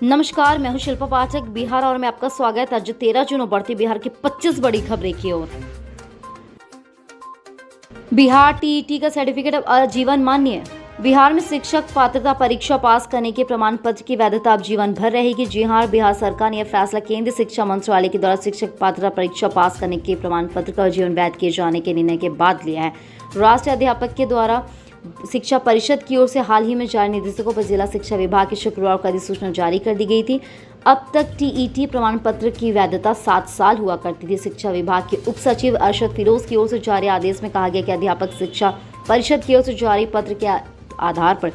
नमस्कार, मैं हूं शिल्पा पाठक बिहार और मैं आपका स्वागत है। आज 13 जून बढ़ती बिहार की 25 बड़ी खबरें की ओर। बिहार टीईटी का सर्टिफिकेट अब आजीवन मान्य। बिहार में शिक्षक पात्रता परीक्षा पास करने के प्रमाण पत्र की वैधता अब जीवन भर रहेगी। जी हां, बिहार सरकार ने यह फैसला केंद्रीय शिक्षा मंत्रालय के द्वारा शिक्षक पात्रता परीक्षा पास करने के प्रमाण पत्र का जीवन वैध किए जाने के निर्णय के बाद लिया है। राष्ट्रीय अध्यापक के द्वारा शिक्षा परिषद की ओर से हाल ही में जारी निर्देशों पर जिला शिक्षा विभाग की शुक्रवार को अधिसूचना जारी कर दी गई थी। अब तक टीईटी प्रमाण पत्र की वैधता 7 साल हुआ करती थी। शिक्षा विभाग के उप सचिव अरशद फिरोज की ओर से जारी आदेश में कहा गया कि अध्यापक शिक्षा परिषद की ओर से जारी पत्र के आधार पर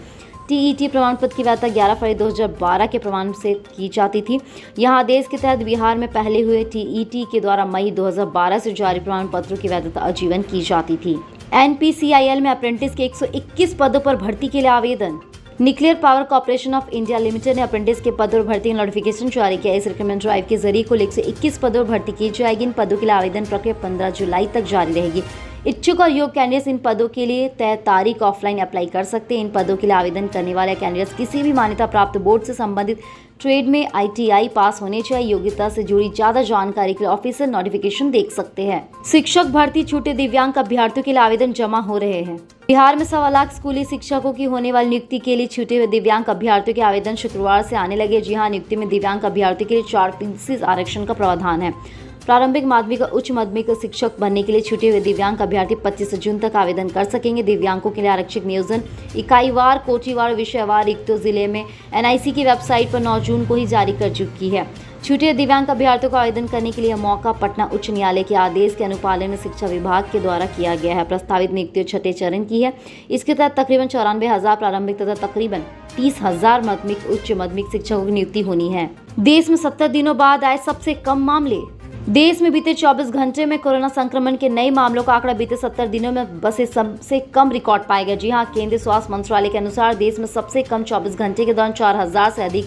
टीईटी प्रमाण पत्र की वैधता 11 फरवरी 2012 के प्रमाण से की जाती थी। यहाँ आदेश के तहत बिहार में पहले हुए टीईटी के द्वारा मई 2012 से जारी प्रमाण पत्रों की वैधता आजीवन की जाती थी। एनपीसीआईएल में अप्रेंटिस के 121 पदों पर भर्ती के लिए आवेदन। Nuclear power corporation of India limited ने अप्रेंटिस के पदों पर भर्ती नोटिफिकेशन जारी किया। इस रिक्रूटमेंट ड्राइव के जरिए कुल 121 पदों पर भर्ती की जाएगी। इन पदों के लिए आवेदन प्रक्रिया 15 जुलाई तक जारी रहेगी। इच्छुक और योग्य कैंडिडेट्स इन पदों के लिए तय तारीख ऑफलाइन अप्लाई कर सकते हैं। इन पदों के लिए आवेदन करने वाले कैंडिडेट्स किसी भी मान्यता प्राप्त बोर्ड से संबंधित ट्रेड में ITI पास होने चाहिए। योग्यता से जुड़ी ज्यादा जानकारी के लिए ऑफिशियल नोटिफिकेशन देख सकते हैं। शिक्षक भर्ती छूटे दिव्यांग अभ्यर्थियों के लिए आवेदन जमा हो रहे हैं। बिहार में 1.25 लाख स्कूली शिक्षकों की होने वाली नियुक्ति के लिए छूटे हुए दिव्यांग अभ्यर्थियों के आवेदन शुक्रवार से आने लगे। जी हां, नियुक्ति में दिव्यांग अभ्यर्थियों के लिए 4% आरक्षण का प्रावधान है। प्रारंभिक माध्यमिक और उच्च माध्यमिक शिक्षक बनने के लिए छूटे हुए दिव्यांग अभ्यर्थी 25 जून तक आवेदन कर सकेंगे। दिव्यांगों के लिए आरक्षित नियोजन इकाईवार, कोटिवार, विषयवार रिक्तो जिले में NIC की वेबसाइट पर 9 जून को ही जारी कर चुकी है। छूटे दिव्यांग अभ्यर्थियों को आवेदन करने के लिए मौका पटना उच्च न्यायालय के आदेश के अनुपालन शिक्षा विभाग के द्वारा किया गया है। प्रस्तावित नियुक्ति 6ठे चरण की है। इसके तहत तकरीबन 94,000 प्रारंभिक तथा तकरीबन 30,000 माध्यमिक उच्च माध्यमिक शिक्षकों की नियुक्ति होनी है। देश में 70 दिनों बाद आए सबसे कम मामले। देश में बीते 24 घंटे में कोरोना संक्रमण के नए मामलों का आंकड़ा बीते 70 दिनों में बसे सबसे कम रिकॉर्ड पाया गया। जी हां, केंद्रीय स्वास्थ्य मंत्रालय के अनुसार देश में सबसे कम 24 घंटे के दौरान 4,000 से अधिक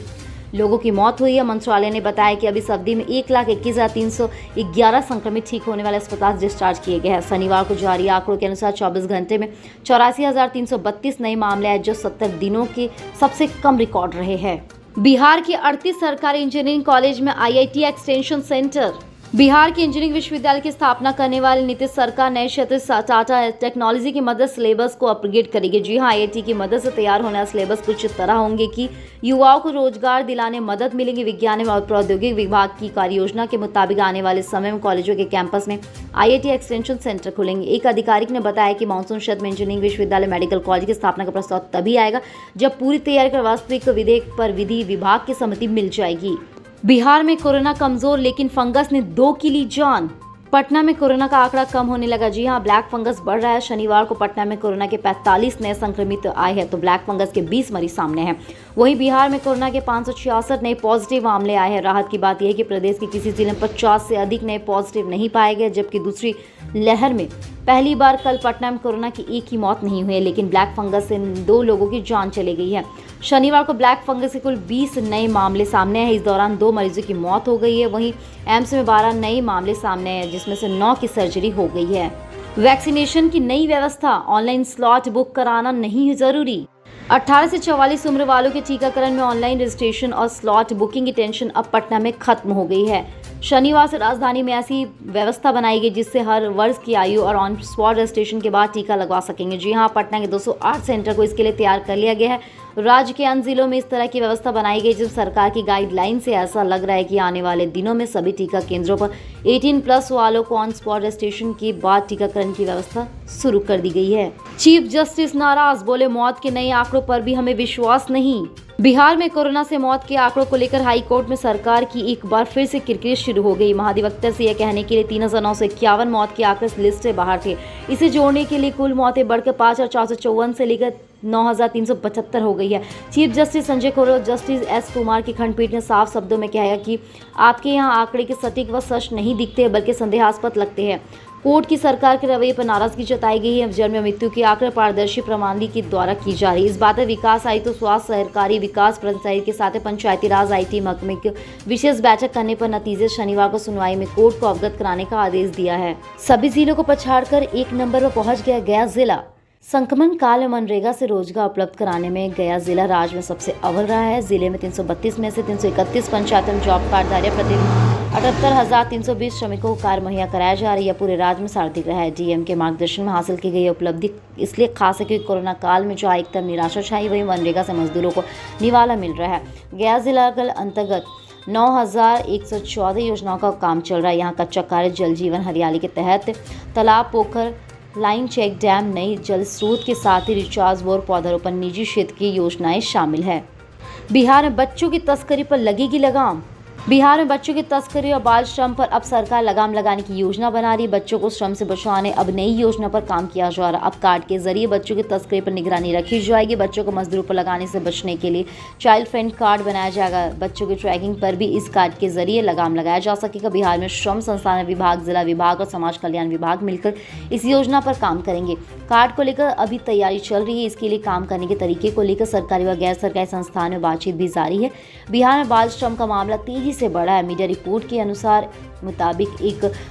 लोगों की मौत हुई है। मंत्रालय ने बताया कि अभी इस अवधि में 1,21,311 संक्रमित ठीक होने वाले अस्पताल डिस्चार्ज किए गए हैं। शनिवार को जारी आंकड़ों के अनुसार 24 घंटे में 84,332 नए मामले आए, जो 70 दिनों के सबसे कम रिकॉर्ड रहे हैं। बिहार के 38 सरकारी इंजीनियरिंग कॉलेज में IIT एक्सटेंशन सेंटर। बिहार के इंजीनियरिंग विश्वविद्यालय की स्थापना करने वाली नीतीश सरकार नए क्षेत्र टाटा टेक्नोलॉजी की मदद सिलेबस को अपग्रेड करेगी। जी हां, IIT की मदद से तैयार होने वाले सिलेबस कुछ तरह होंगे कि युवाओं को रोजगार दिलाने में मदद मिलेगी। विज्ञान और प्रौद्योगिकी विभाग की कार्य योजना के मुताबिक आने वाले समय में कॉलेजों के कैंपस में IIT एक्सटेंशन सेंटर खुलेंगे। एक आधिकारिक ने बताया कि मानसून सत्र में इंजीनियरिंग विश्वविद्यालय मेडिकल कॉलेज की स्थापना का प्रस्ताव तभी आएगा जब पूरी तैयारी कर वास्तविक विधेयक पर विधि विभाग की सहमति मिल जाएगी। बिहार में कोरोना कमजोर, लेकिन फंगस ने 2 की ली जान। पटना में कोरोना का आंकड़ा कम होने लगा। जी हां, ब्लैक फंगस बढ़ रहा है। शनिवार को पटना में कोरोना के 45 नए संक्रमित आए हैं तो ब्लैक फंगस के 20 मरीज सामने हैं। वहीं बिहार में कोरोना के 566 नए पॉजिटिव मामले आए हैं। राहत की बात यह है कि प्रदेश के किसी जिले में 50 से अधिक नए पॉजिटिव नहीं पाए गए, जबकि दूसरी लहर में पहली बार कल पटना में कोरोना की एक ही मौत नहीं हुई है, लेकिन ब्लैक फंगस से 2 लोगों की जान चली गई है। शनिवार को ब्लैक फंगस के कुल 20 नए मामले सामने हैं। इस दौरान 2 मरीजों की मौत हो गई है। वहीं एम्स में 12 नए मामले सामने हैं, जिसमें से 9 की सर्जरी हो गई है। वैक्सीनेशन की नई व्यवस्था, ऑनलाइन स्लॉट बुक कराना नहीं है जरूरी। 18 से 44 उम्र वालों के टीकाकरण में ऑनलाइन रजिस्ट्रेशन और स्लॉट बुकिंग की टेंशन अब पटना में खत्म हो गई है। शनिवार से राजधानी में ऐसी व्यवस्था बनाई गई जिससे हर वर्ष की आयु और ऑन स्पॉट रजिस्ट्रेशन के बाद टीका लगवा सकेंगे। जी हां, पटना के 208 सेंटर को इसके लिए तैयार कर लिया गया है। राज्य के अन्य जिलों में इस तरह की व्यवस्था बनाई गई, जब सरकार की गाइडलाइन से ऐसा लग रहा है कि आने वाले दिनों में सभी टीका केंद्रों पर 18+ वालों को ऑन स्पॉट रजिस्ट्रेशन के बाद टीकाकरण की व्यवस्था शुरू कर दी गई है। चीफ जस्टिस नाराज, बोले मौत के नए आंकड़ों पर भी हमें विश्वास नहीं। बिहार में कोरोना से मौत के आंकड़ों को लेकर हाई कोर्ट में सरकार की एक बार फिर से किरकिरी शुरू हो गई। महाधिवक्ता से यह कहने के लिए 3,951 मौत के आंकड़े लिस्ट से बाहर थे। इसे जोड़ने के लिए कुल मौतें बढ़कर 5,454 से लेकर 9,375 हो गई है। चीफ जस्टिस संजय कौल और जस्टिस S कुमार की खंडपीठ ने साफ शब्दों में कहा कि आपके यहाँ आंकड़े के सटीक व सच नहीं दिखते बल्कि संदेहास्पद लगते हैं। कोर्ट की सरकार के रवैये पर नाराजगी जताई गई है। जन्म मृत्यु के आंकड़े पारदर्शी प्रणाली के द्वारा की जा रही। इस बात पर विकास आयुक्त तो स्वास्थ्य सहकारी विकास पंचायत के साथ पंचायती राज IT महकमे की विशेष बैठक करने पर नतीजे शनिवार को सुनवाई में कोर्ट को अवगत कराने का आदेश दिया है। सभी जिलों को पछाड़कर 1 नंबर पर पहुंच गया गया जिला। संक्रमण काल में मनरेगा से रोजगार उपलब्ध कराने में गया जिला राज्य में सबसे अव्वल रहा है। जिले में 332 में से 331 पंचायतों में जॉब कार्ड धारी प्रति 78,320 श्रमिकों को कार्य मुहैया कराया जा रही है। पूरे राज्य में सर्वाधिक रहा है। डीएम के मार्गदर्शन में हासिल की गई उपलब्धि इसलिए खास है क्योंकि कोरोना काल में जहाँ एक तरफ निराशा छाई वहीं मनरेगा से मजदूरों को निवाला मिल रहा है। गया जिला अंतर्गत 9,114 योजनाओं का काम चल रहा है। यहाँ कच्चा कार्य जल जीवन हरियाली के तहत तालाब, पोखर, लाइन, चेक डैम, नई जल स्रोत के साथ ही रिचार्ज बोर, पौधारोपण, निजी क्षेत्र की योजनाएं शामिल है। बिहार में बच्चों की तस्करी पर लगेगी लगाम। बिहार में बच्चों की तस्करी और बाल श्रम पर अब सरकार लगाम लगाने की योजना बना रही है। बच्चों को श्रम से बचाने अब नई योजना पर काम किया जा रहा है। अब कार्ड के जरिए बच्चों की तस्करी पर निगरानी रखी जाएगी। बच्चों को मजदूरों पर लगाने से बचने के लिए चाइल्ड फ्रेंड कार्ड बनाया जाएगा। बच्चों की ट्रैकिंग पर भी इस कार्ड के जरिए लगाम लगाया जा सकेगा। बिहार में श्रम संसाधन विभाग, जिला विभाग और समाज कल्याण विभाग मिलकर इस योजना पर काम करेंगे। कार्ड को लेकर अभी तैयारी चल रही है। इसके लिए काम करने के तरीके को लेकर सरकारी व गैर सरकारी संस्थान में बातचीत भी जारी है। बिहार में बाल श्रम का मामला तेजी से बढ़ा है। मीडिया रिपोर्ट के अनुसार मुताबिक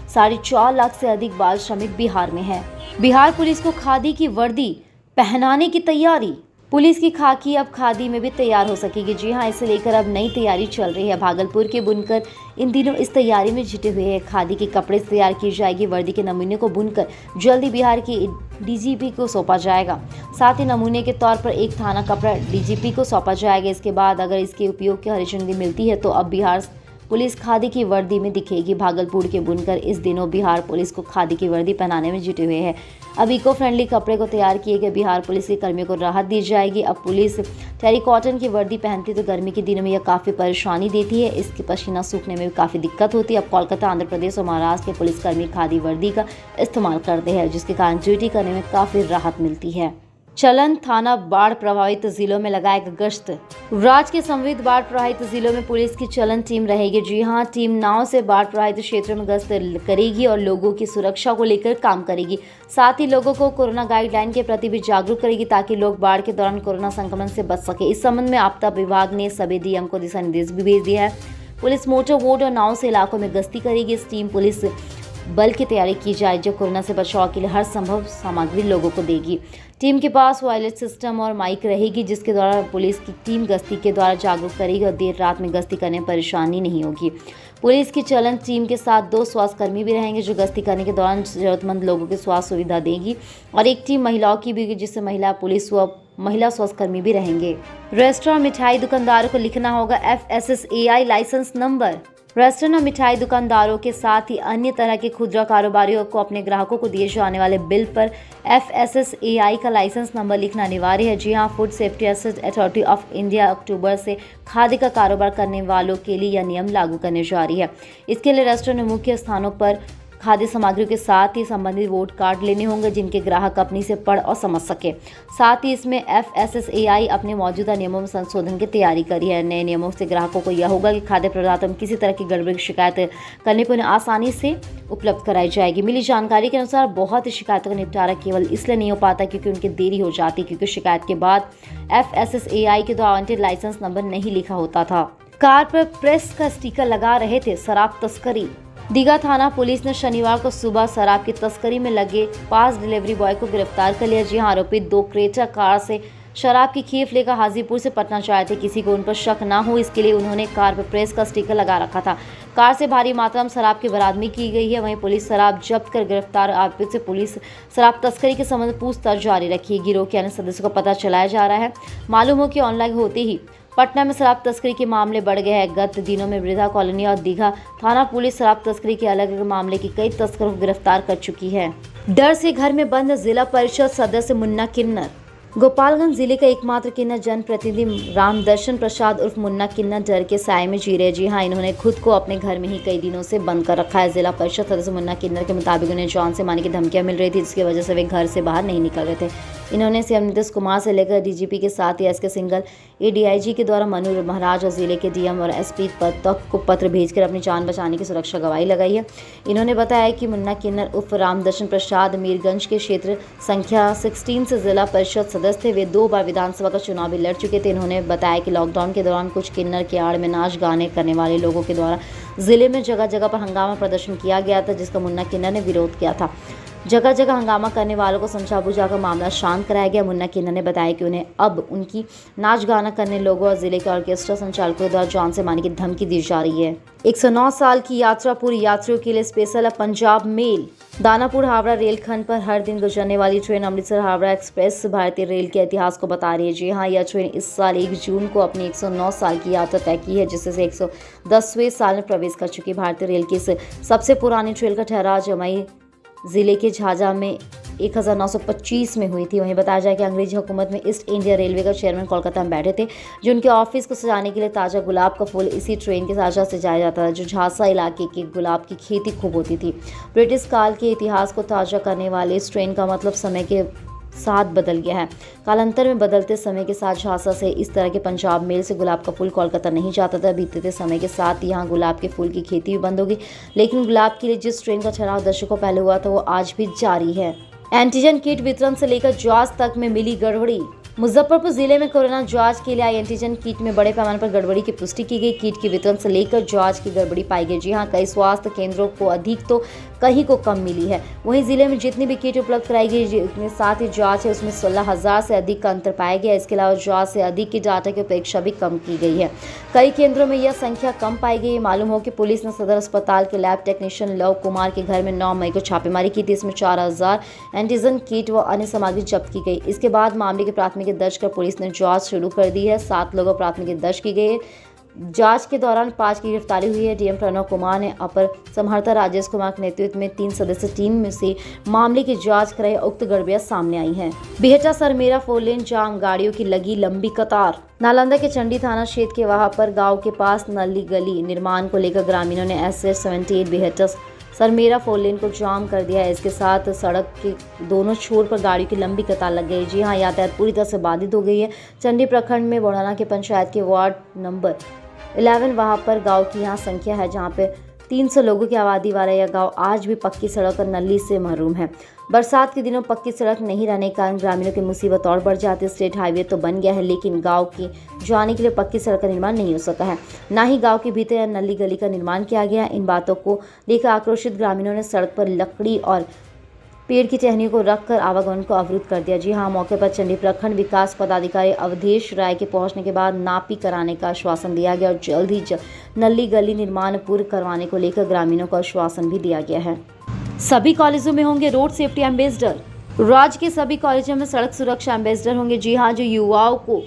4.5 लाख से अधिक बाल श्रमिक बिहार में हैं। बिहार पुलिस को खादी की वर्दी पहनाने की तैयारी। पुलिस की खाकी अब खादी में भी तैयार हो सकेगी। जी हां, इसे लेकर अब नई तैयारी चल रही है। भागलपुर के बुनकर इन दिनों इस तैयारी में जुटे हुए हैं। खादी के कपड़े से तैयार की जाएगी। वर्दी के नमूने को बुनकर जल्दी बिहार की डीजीपी को सौंपा जाएगा। साथ ही नमूने के तौर पर एक थाना कपड़ा डीजीपी को सौंपा जाएगा। इसके बाद अगर इसके उपयोग की हरी झंडी मिलती है तो अब बिहार पुलिस खादी की वर्दी में दिखेगी। भागलपुर के बुनकर इस दिनों बिहार पुलिस को खादी की वर्दी पहनाने में जुटे हुए हैं। अब इको फ्रेंडली कपड़े को तैयार किए गए बिहार पुलिस के कर्मियों को राहत दी जाएगी। अब पुलिस टेरिकॉटन की वर्दी पहनती तो गर्मी के दिनों में यह काफ़ी परेशानी देती है। इसके पसीना सूखने में भी काफ़ी दिक्कत होती है। अब कोलकाता, आंध्र प्रदेश और महाराष्ट्र के पुलिसकर्मी खादी वर्दी का इस्तेमाल करते हैं, जिसके कारण ड्यूटी करने में काफ़ी राहत मिलती है। चलन थाना बाढ़ प्रभावित जिलों में लगाएगा गश्त। राज्य के संविध बाढ़ प्रभावित जिलों में पुलिस की चलन टीम रहेगी। जी हां, टीम नाव से बाढ़ प्रभावित क्षेत्रों में गश्त करेगी और लोगों की सुरक्षा को लेकर काम करेगी। साथ ही लोगों को कोरोना गाइडलाइन के प्रति भी जागरूक करेगी ताकि लोग बाढ़ के दौरान कोरोना संक्रमण से बच सके। इस संबंध में आपदा विभाग ने सभी डीएम को दिशा निर्देश भी भेज दिया है। पुलिस मोटर बोट और नाव से इलाकों में गश्ती करेगी। इस टीम पुलिस बल की तैयारी की जाए जो कोरोना से बचाव के लिए हर संभव सामग्री लोगों को देगी। टीम के पास वायरलेस सिस्टम और माइक रहेगी, जिसके द्वारा पुलिस की टीम गश्ती के द्वारा जागरूक करेगी और देर रात में गश्ती करने में परेशानी नहीं होगी। पुलिस की चलन टीम के साथ 2 स्वास्थ्यकर्मी भी रहेंगे जो गश्ती करने के दौरान जरूरतमंद लोगों की स्वास्थ्य सुविधा देगी और एक टीम महिलाओं की भी, जिससे महिला पुलिस व महिला स्वास्थ्यकर्मी भी रहेंगे। रेस्टोरेंट मिठाई दुकानदारों को लिखना होगा FSSAI लाइसेंस नंबर। रेस्टोरेंट और मिठाई दुकानदारों के साथ ही अन्य तरह के खुदरा कारोबारियों को अपने ग्राहकों को दिए जाने वाले बिल पर FSSAI का लाइसेंस नंबर लिखना अनिवार्य है। जी हां, food safety authority of India अक्टूबर से खाद्य का कारोबार करने वालों के लिए यह नियम लागू करने जा रही है। इसके लिए रेस्टोरेंट में मुख्य स्थानों पर खाद्य सामग्रियों के साथ ही संबंधित वोट कार्ड लेने होंगे जिनके ग्राहक अपनी से पढ़ और समझ सके। साथ ही इसमें FSSAI अपने मौजूदा नियमों में संशोधन की तैयारी करी है। नए नियमों से ग्राहकों को यह होगा कि खाद्य पदार्थों में किसी तरह की गड़बड़ी की शिकायत करने पर उन्हें आसानी से उपलब्ध कराई जाएगी। मिली जानकारी के अनुसार बहुत ही शिकायतों का निपटारा केवल इसलिए नहीं हो पाता क्योंकि उनकी देरी हो जाती, क्योंकि शिकायत के बाद FSSAI के द्वारा आवंटित लाइसेंस नंबर नहीं लिखा होता था। कार पर प्रेस का स्टिकर लगा रहे थे शराब तस्करी। दीघा थाना पुलिस ने शनिवार को सुबह शराब की तस्करी में लगे 5 डिलीवरी बॉय को गिरफ्तार कर लिया। जी हां, आरोपी 2 क्रेटा कार से शराब की खेप लेकर हाजीपुर से पटना चाहे थे। किसी को उन पर शक ना हो इसके लिए उन्होंने कार पर प्रेस का स्टिकर लगा रखा था। कार से भारी मात्रा में शराब की बरामदगी की गई है। वहीं पुलिस शराब जब्त कर गिरफ्तार आरोपियों से पुलिस शराब तस्करी के संबंध में पूछताछ जारी रखी है। गिरोह के अन्य सदस्यों का पता चलाया जा रहा है। मालूम हो कि ऑनलाइन होते ही पटना में शराब तस्करी के मामले बढ़ गए हैं। गत दिनों में वृद्धा कॉलोनी और दीघा थाना पुलिस शराब तस्करी के अलग अलग मामले की कई तस्करों को गिरफ्तार कर चुकी है। डर से घर में बंद जिला परिषद सदस्य मुन्ना किन्नर। गोपालगंज जिले का एकमात्र किन्नर जनप्रतिनिधि रामदर्शन प्रसाद उर्फ मुन्ना किन्नर डर के साए में जी रहे। जी हां, इन्होंने खुद को अपने घर में ही कई दिनों से बंद कर रखा है। जिला परिषद सदस्य मुन्ना किन्नर के मुताबिक उन्हें जान से मारने की धमकियां मिल रही थी, जिसकी वजह से वे घर से बाहर नहीं निकल रहे थे। इन्होंने सीएम नीतीश कुमार से लेकर डीजीपी के साथ ही एसके सिंघल, ADIG के द्वारा मनु महाराज और जिले के डीएम और एसपी तक को पत्र भेजकर अपनी जान बचाने की सुरक्षा गवाही लगाई है। इन्होंने बताया कि मुन्ना किन्नर उर्फ रामदर्शन प्रसाद मीरगंज के क्षेत्र संख्या 16 से जिला परिषद सदस्य थे। वे 2 बार विधानसभा का चुनाव भी लड़ चुके थे। इन्होंने बताया कि लॉकडाउन के दौरान कुछ किन्नर के आड़ में नाच गाने करने वाले लोगों के द्वारा जिले में जगह जगह पर हंगामा प्रदर्शन किया गया था, जिसका मुन्ना किन्नर ने विरोध किया था। जगह जगह हंगामा करने वालों को समझा बुझाकर मामला शांत कराया गया। मुन्ना किन्नर ने बताया कि उन्हें अब उनकी नाच गाना करने लोगों और जिले के ऑर्केस्ट्रा संचालकों द्वारा जान से मारने की धमकी दी जा रही है। 109 साल की यात्रा पूरी यात्रियों के लिए स्पेशल है। पंजाब मेल दानापुर हावड़ा रेलखंड पर हर दिन गुजरने वाली ट्रेन अमृतसर हावड़ा एक्सप्रेस भारतीय रेल के इतिहास को बता रही है। जी हाँ, यह ट्रेन इस साल 1 जून को अपनी 109 साल की यात्रा तय की है, जिससे 110वें साल में प्रवेश कर चुकी भारतीय रेल की इस सबसे पुरानी ट्रेन का ठहराव जमुई जिले के झाझा में 1925 में हुई थी। वहीं बताया जाए कि अंग्रेजी हुकूमत में ईस्ट इंडिया रेलवे का चेयरमैन कोलकाता में बैठे थे, जो उनके ऑफिस को सजाने के लिए ताज़ा गुलाब का फूल इसी ट्रेन के साझा सजाया जाता था, जो झांसा इलाके के गुलाब की खेती खूब होती थी। ब्रिटिश काल के इतिहास को ताज़ा करने वाले इस ट्रेन का मतलब समय के साथ बदल गया है। कालांतर में बदलते समय के साथ झांसा से इस तरह के पंजाब मेल से गुलाब का फूल कोलकाता नहीं जाता था। बीतते समय के साथ यहाँ गुलाब के फूल की खेती भी बंद होगी, लेकिन गुलाब के लिए जिस ट्रेन का ठहराव दशकों पहले हुआ था वो आज भी जारी है। एंटीजन किट वितरण से लेकर जांच तक में मिली गड़बड़ी। मुजफ्फरपुर जिले में कोरोना जांच के लिए आई एंटीजन किट में बड़े पैमाने पर गड़बड़ी की पुष्टि की गई। किट के वितरण से लेकर जांच की गड़बड़ी पाई गई। जी हां, कई स्वास्थ्य केंद्रों को अधिक तो कहीं को कम मिली है। वहीं जिले में जितनी भी किट उपलब्ध कराई गई, जितने साथ ही जांच है, उसमें 16,000 से अधिक का अंतर पाया गया। इसके अलावा जांच से अधिक की डाटा की अपेक्षा भी कम की गई है। कई केंद्रों में यह संख्या कम पाई गई। मालूम हो कि पुलिस ने सदर अस्पताल के लैब टेक्नीशियन लव कुमार के घर में 9 मई को छापेमारी की थी। इसमें 4,000 एंटीजन किट व अन्य सामग्री जब्त की गई। इसके बाद मामले की प्राथमिकी दर्ज कर पुलिस ने जांच शुरू कर दी है। 7 लोगों पर प्राथमिकी दर्ज की गई है। जांच के दौरान 5 की गिरफ्तारी हुई है। डीएम प्रणव कुमार ने अपर समहर्ता राजेश कुमार के नेतृत्व में 3 सदस्यीय टीम में से मामले की जांच कराई। उक्त गड़बड़ियां सामने आई हैं। बिहटा सरमेरा 4 लेन जाम, गाड़ियों की लगी लंबी कतार। नालंदा के चंडी थाना क्षेत्र के वहां पर गांव के पास नली गली निर्माण को लेकर ग्रामीणों ने एसएच 78 बिहटा सरमेरा 4 लेन को जाम कर दिया है। इसके साथ सड़क के दोनों छोर पर गाड़ियों की लंबी कतार लग गई। जी हाँ, यातायात पूरी तरह से बाधित हो गई है। चंडी प्रखंड में बोड़ाना के पंचायत के वार्ड नंबर 11 वहां पर गांव की यहाँ संख्या है, जहां पे 300 लोगों की आबादी वाला यह गांव आज भी पक्की सड़क और नली से महरूम है। बरसात के दिनों पक्की सड़क नहीं रहने के कारण ग्रामीणों की मुसीबत और बढ़ जाती है। स्टेट हाईवे तो बन गया है, लेकिन गांव की जाने के लिए पक्की सड़क का निर्माण नहीं हो सका है। ना ही गांव के भीतर या नली गली का निर्माण किया गया। इन बातों को लेकर आक्रोशित ग्रामीणों ने सड़क पर लकड़ी और पेड़ की टहनियों को रखकर आवागमन को अवरुद्ध कर दिया। जी हाँ, मौके पर चंडी प्रखंड विकास पदाधिकारी अवधेश राय के पहुंचने के बाद नापी कराने का आश्वासन दिया गया और जल्द ही नली गली निर्माण पूर्ण करवाने को लेकर ग्रामीणों को आश्वासन भी दिया गया है। सभी कॉलेजों में होंगे रोड सेफ्टी एम्बेसडर। राज्य के सभी कॉलेजों में सड़क सुरक्षा एम्बेसडर होंगे। जी हाँ, जो युवाओं को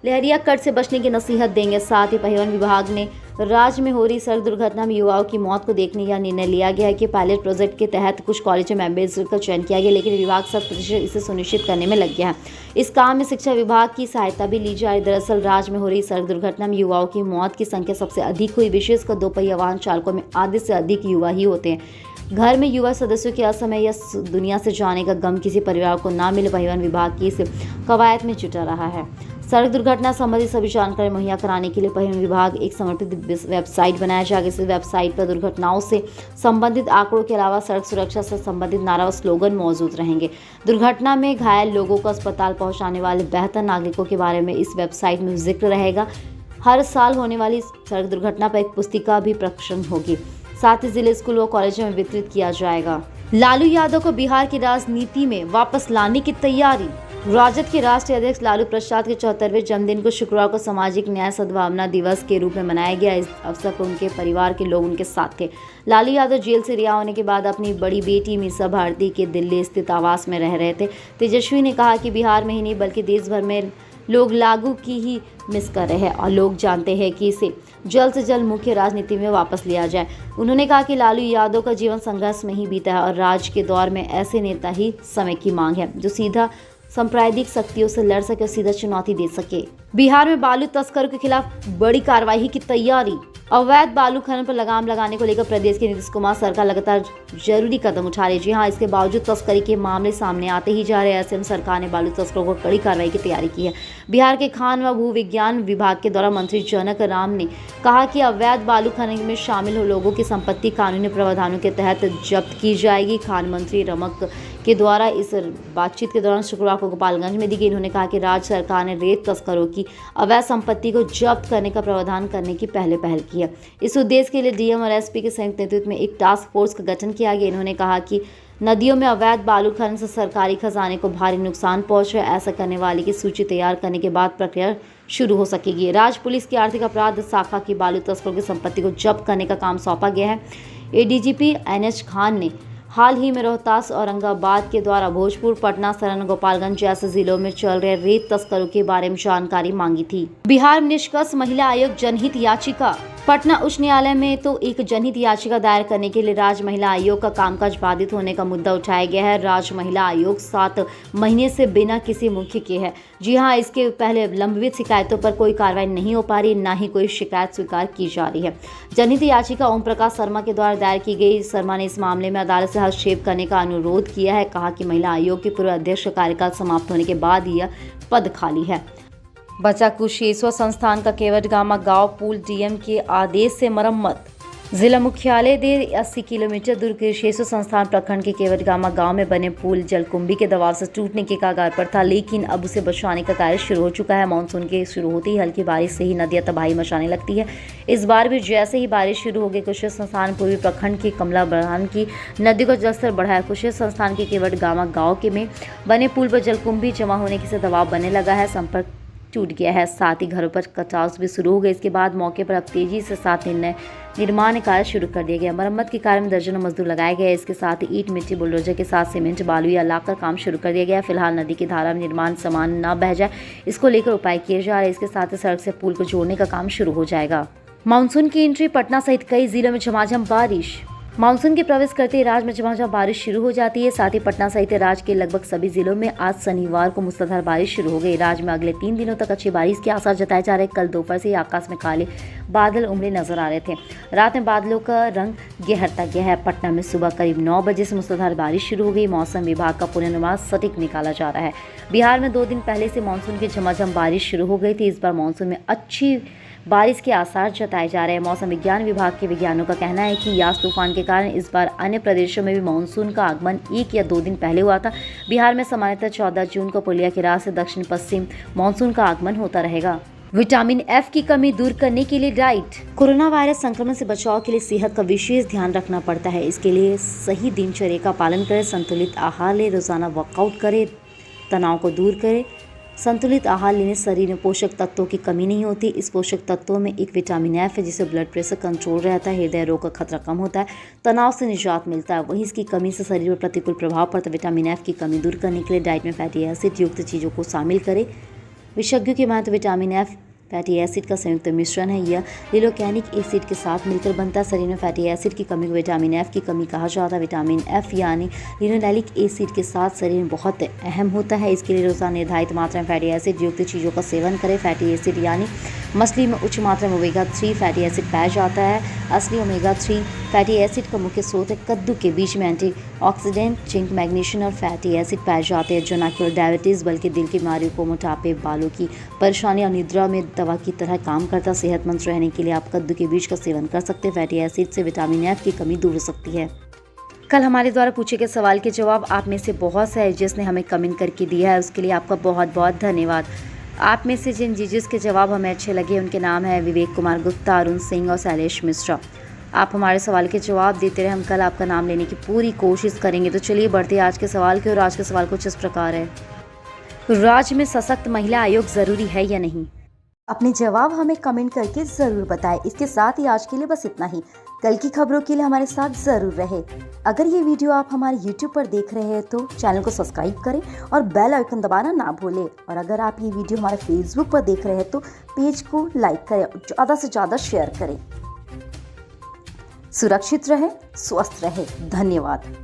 लहरिया कट से बचने की नसीहत देंगे। साथ ही परिवहन विभाग ने राज्य में हो रही सड़क दुर्घटना में युवाओं की मौत को देखने का निर्णय लिया गया है कि पायलट प्रोजेक्ट के तहत कुछ कॉलेजों में एम्बेसडर का चयन किया गया, लेकिन विभाग 100% इसे सुनिश्चित करने में लग गया है। इस काम में शिक्षा विभाग की सहायता भी ली जा रही। दरअसल राज्य में हो रही सड़क दुर्घटना में युवाओं की मौत की संख्या सबसे अधिक हुई। विशेषकर 2 पहिया वाहन चालकों में आधे से अधिक युवा ही होते हैं। घर में युवा सदस्यों के असमय या दुनिया से जाने का गम किसी परिवार को ना मिले, परिवहन विभाग की इस कवायद में जुटा रहा है। सड़क दुर्घटना संबंधी सभी जानकारी मुहैया कराने के लिए परिवहन विभाग एक समर्पित वेबसाइट बनाया जाएगा। इस वेबसाइट पर दुर्घटनाओं से संबंधित आंकड़ों के अलावा सड़क सुरक्षा से संबंधित नारा व स्लोगन मौजूद रहेंगे। दुर्घटना में घायल लोगों को अस्पताल पहुंचाने वाले बेहतर नागरिकों के बारे में इस वेबसाइट में जिक्र रहेगा। हर साल होने वाली सड़क दुर्घटना पर एक पुस्तिका भी प्रकाशन होगी। साथ ही जिले, स्कूल व कॉलेजों में वितरित किया जाएगा। लालू यादव को बिहार की राजनीति में वापस लाने की तैयारी। राजद के राष्ट्रीय अध्यक्ष लालू प्रसाद के 74वें जन्मदिन को शुक्रवार को सामाजिक न्याय सद्भावना दिवस के रूप में मनाया गया। इस अवसर पर उनके परिवार के लोग उनके साथ थे। लालू यादव जेल से रिहा होने के बाद अपनी बड़ी बेटी मीसा भारती के दिल्ली स्थित आवास में रह रहे थे। तेजस्वी ने कहा कि बिहार में ही नहीं बल्कि देश भर में लोग लागू की ही मिस कर रहे हैं और लोग जानते हैं कि इसे जल्द से जल्द मुख्य राजनीति में वापस लिया जाए। उन्होंने कहा कि लालू यादव का जीवन संघर्ष में ही बीता है और राज्य के दौर में ऐसे नेता ही समय की मांग है जो सीधा सांप्रदायिक शक्तियों से लड़ सके और सीधा चुनौती दे सके। बिहार में बालू तस्करों के खिलाफ बड़ी कार्रवाई की तैयारी। अवैध बालू खनन पर लगाम लगाने को लेकर प्रदेश के नीतीश कुमार सरकार लगातार जरूरी कदम उठा रही है। जी हाँ, इसके बावजूद तस्करी के मामले सामने आते ही जा रहे हैं। ऐसे में सरकार ने बालू तस्करों को कड़ी कार्रवाई की तैयारी की है। बिहार के खान व भू विज्ञान विभाग के द्वारा मंत्री जनक राम ने कहा कि अवैध बालू खनन में शामिल लोगों की संपत्ति कानूनी प्रावधानों के तहत जब्त की जाएगी। खान मंत्री रमक के द्वारा इस बातचीत के दौरान शुक्रवार को गोपालगंज में दी गई। उन्होंने कहा कि राज्य सरकार ने रेत तस्करों की अवैध संपत्ति को जब्त करने का प्रावधान करने की पहल की है। इस उद्देश्य के लिए डीएम और एसपी के संयुक्त नेतृत्व में एक टास्क फोर्स का गठन किया गया। इन्होंने कहा कि नदियों में अवैध बालू खनन से सरकारी खजाने को भारी नुकसान पहुंच रहा है। ऐसा करने वाले की सूची तैयार करने के बाद प्रक्रिया शुरू हो सकेगी। राज्य पुलिस की आर्थिक अपराध शाखा की बालू तस्करों की संपत्ति को जब्त करने का काम सौंपा गया है। एडीजीपी एनएच खान ने हाल ही में रोहतास, औरंगाबाद के द्वारा भोजपुर, पटना, सरन, गोपालगंज जैसे जिलों में चल रहे रेत तस्करों के बारे में जानकारी मांगी थी। बिहार में निष्कर्ष महिला आयोग जनहित याचिका। पटना उच्च न्यायालय में तो एक जनहित याचिका दायर करने के लिए राज्य महिला आयोग का कामकाज बाधित होने का मुद्दा उठाया गया है। राज्य महिला आयोग 7 महीने से बिना किसी मुख्य के है। जी हां, इसके पहले लंबित शिकायतों पर कोई कार्रवाई नहीं हो पा रही, ना ही कोई शिकायत स्वीकार की जा रही है। जनहित याचिका ओम प्रकाश शर्मा के द्वारा दायर की गई। शर्मा ने इस मामले में अदालत से हस्तक्षेप करने का अनुरोध किया है। कहा कि महिला आयोग के पूर्व अध्यक्ष का कार्यकाल समाप्त होने के बाद यह पद खाली है। बचा कुशेश्वर संस्थान का केवटगामा गांव पुल डीएम के आदेश से मरम्मत। जिला मुख्यालय से 80 किलोमीटर दूर कुशेश्वर संस्थान प्रखंड के केवटगामा गांव में बने पुल जलकुंभी के दबाव से टूटने के कगार पर था, लेकिन अब उसे बचाने का कार्य शुरू हो चुका है। मानसून के शुरू होते ही हल्की बारिश से ही नदियां तबाही मचाने लगती है। इस बार भी जैसे ही बारिश शुरू हो गई, कुशेश्वर संस्थान पूर्वी प्रखंड की कमला बरहान की नदी का जलस्तर बढ़ा। कुशेश्वर संस्थान के केवटगामा गाँव के में बने पुल पर जलकुंभी जमा होने से दबाव बनने लगा है, संपर्क टूट गया है। साथ ही घरों पर कटाव भी शुरू हो गए। इसके बाद मौके पर अब तेजी से निर्माण कार्य शुरू कर दिया गया। मरम्मत के कार्य में दर्जनों मजदूर लगाए गए। इसके साथ ही ईंट मिट्टी बुलडोजर के साथ सीमेंट बालू लाकर काम शुरू कर दिया गया। फिलहाल नदी की धारा में निर्माण सामान न बह जाए, इसको लेकर उपाय किए जा रहे हैं। इसके साथ ही सड़क से पुल को जोड़ने का काम शुरू हो जाएगा। मानसून की एंट्री। पटना सहित कई जिलों में झमाझम बारिश। मानसून के प्रवेश करते ही राज्य में झमाझम बारिश शुरू हो जाती है। साथ ही पटना सहित राज्य के लगभग सभी जिलों में आज शनिवार को मूसलाधार बारिश शुरू हो गई। राज्य में अगले 3 दिनों तक अच्छी बारिश के आसार जताए जा रहे। कल दोपहर से ही आकाश में काले बादल उमड़े नजर आ रहे थे। रात में बादलों का रंग गहरता गया है। पटना में सुबह करीब 9 बजे से मूसलाधार बारिश शुरू हो गई। मौसम विभाग का पूर्वानुमान सटीक निकाला जा रहा है। बिहार में 2 दिन पहले से मानसून की झमाझम बारिश शुरू हो गई थी। इस बार मानसून में अच्छी बारिश के आसार जताए जा रहे हैं। मौसम विज्ञान विभाग के वैज्ञानिकों का कहना है कि यास तूफान के कारण इस बार अन्य प्रदेशों में भी मानसून का आगमन 1 या 2 दिन पहले हुआ था। बिहार में सामान्यतः 14 जून को पुलिया के राह से दक्षिण पश्चिम मानसून का आगमन होता रहेगा। विटामिन एफ की कमी दूर करने के लिए डाइट। कोरोना वायरस संक्रमण से बचाव के लिए सेहत का विशेष ध्यान रखना पड़ता है। इसके लिए सही दिनचर्या का पालन करें, संतुलित आहार लें, रोजाना वर्कआउट करें, तनाव को दूर करें। संतुलित आहार लेने से शरीर में पोषक तत्वों की कमी नहीं होती। इस पोषक तत्वों में एक विटामिन एफ है, जिससे ब्लड प्रेशर कंट्रोल रहता है, हृदय रोग का खतरा कम होता है, तनाव से निजात मिलता है। वहीं इसकी कमी से शरीर पर प्रतिकूल प्रभाव पड़ता है। विटामिन एफ की कमी दूर करने के लिए डाइट में फैटी एसिड युक्त चीज़ों को शामिल करें। विशेषज्ञों के माने तो विटामिन एफ फैटी एसिड का संयुक्त मिश्रण है। यह लिनोलैनिक एसिड के साथ मिलकर बनता है। शरीर में फैटी एसिड की कमी को विटामिन एफ की कमी कहा जाता है। विटामिन एफ यानी लिनोलैनिक एसिड के साथ शरीर में बहुत अहम होता है। इसके लिए रोजाना निर्धारित मात्रा में फैटी एसिड युक्त चीज़ों का सेवन करें। फैटी एसिड यानी मछली में उच्च मात्रा में ओमेगा 3 फैटी एसिड पाया जाता है। असली ओमेगा 3 फैटी एसिड का मुख्य स्रोत है। कद्दू के बीज में एंटीऑक्सीडेंट, जिंक, मैग्नीशियम और फैटी एसिड पाए जाते हैं, जो न केवल डायबिटीज़ बल्कि दिल की बीमारियों को, मोटापे, बालों की परेशानी और निद्रा में दवा की तरह काम करता। सेहतमंद रहने के लिए आप कद्दू के बीज का सेवन कर सकते हैं। फैटी एसिड से विटामिन एफ की कमी दूर हो सकती है। कल हमारे द्वारा पूछे गए सवाल के जवाब आप में से बहुत से जिसने हमें कमेंट करके दिया है, उसके लिए आपका बहुत बहुत धन्यवाद। आप में से जिन जिस के जवाब हमें अच्छे लगे उनके नाम है विवेक कुमार गुप्ता, अरुण सिंह और शैलेश मिश्रा। आप हमारे सवाल के जवाब देते रहे, हम कल आपका नाम लेने की पूरी कोशिश करेंगे। तो चलिए बढ़ते हैं आज के सवाल की ओर। आज का सवाल कुछ इस प्रकार है, राज्य में सशक्त महिला आयोग जरूरी है या नहीं? अपने जवाब हमें कमेंट करके ज़रूर बताएं। इसके साथ ही आज के लिए बस इतना ही। कल की खबरों के लिए हमारे साथ ज़रूर रहे। अगर ये वीडियो आप हमारे YouTube पर देख रहे हैं तो चैनल को सब्सक्राइब करें और बेल आइकन दबाना ना भूलें। और अगर आप ये वीडियो हमारे Facebook पर देख रहे हैं तो पेज को लाइक करें और ज़्यादा से ज़्यादा शेयर करें। सुरक्षित रहें, स्वस्थ रहें। धन्यवाद।